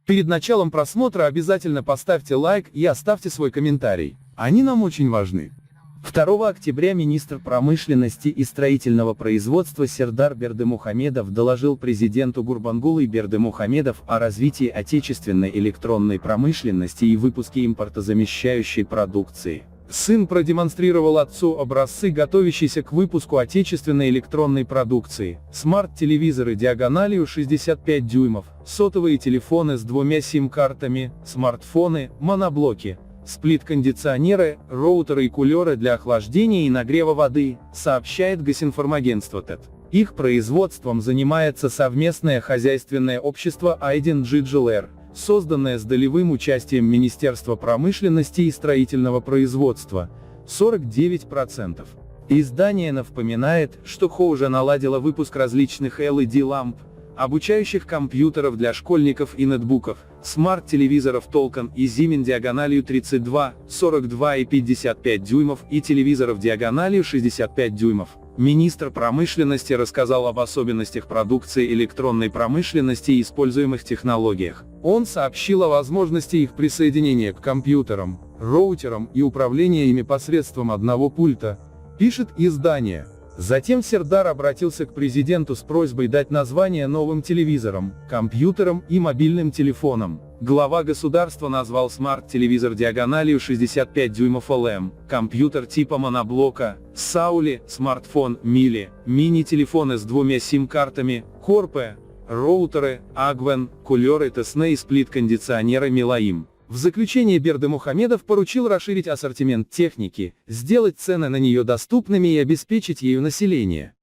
Перед началом просмотра обязательно поставьте лайк и оставьте свой комментарий. Они нам очень важны. 2 октября министр промышленности и строительного производства Сердар Бердымухамедов доложил президенту Гурбангулы Бердымухамедов о развитии отечественной электронной промышленности и выпуске импортозамещающей продукции. Сын продемонстрировал отцу образцы, готовящиеся к выпуску отечественной электронной продукции: смарт-телевизоры диагональю 65 дюймов, сотовые телефоны с 2 сим-картами, смартфоны, моноблоки, сплит-кондиционеры, роутеры и кулеры для охлаждения и нагрева воды, сообщает Госинформагентство ТЭТ. Их производством занимается совместное хозяйственное общество Айден GGLR, созданное с долевым участием Министерства промышленности и строительного производства, 49%. Издание напоминает, что ХО уже наладило выпуск различных LED-ламп, обучающих компьютеров для школьников и нетбуков, смарт-телевизоров Толкан и Зимен диагональю 32, 42 и 55 дюймов и телевизоров диагональю 65 дюймов. Министр промышленности рассказал об особенностях продукции электронной промышленности и используемых технологиях. Он сообщил о возможности их присоединения к компьютерам, роутерам и управления ими посредством одного пульта, пишет издание. Затем Сердар обратился к президенту с просьбой дать название новым телевизорам, компьютерам и мобильным телефонам. Глава государства назвал смарт-телевизор диагональю 65 дюймов ОЛМ, компьютер типа моноблока, Саули, смартфон, Мили, мини-телефоны с 2 сим-картами, Корпе, роутеры, Агвен, кулеры Тесне и сплит-кондиционеры Милаим. В заключение Бердымухамедов поручил расширить ассортимент техники, сделать цены на нее доступными и обеспечить ею население.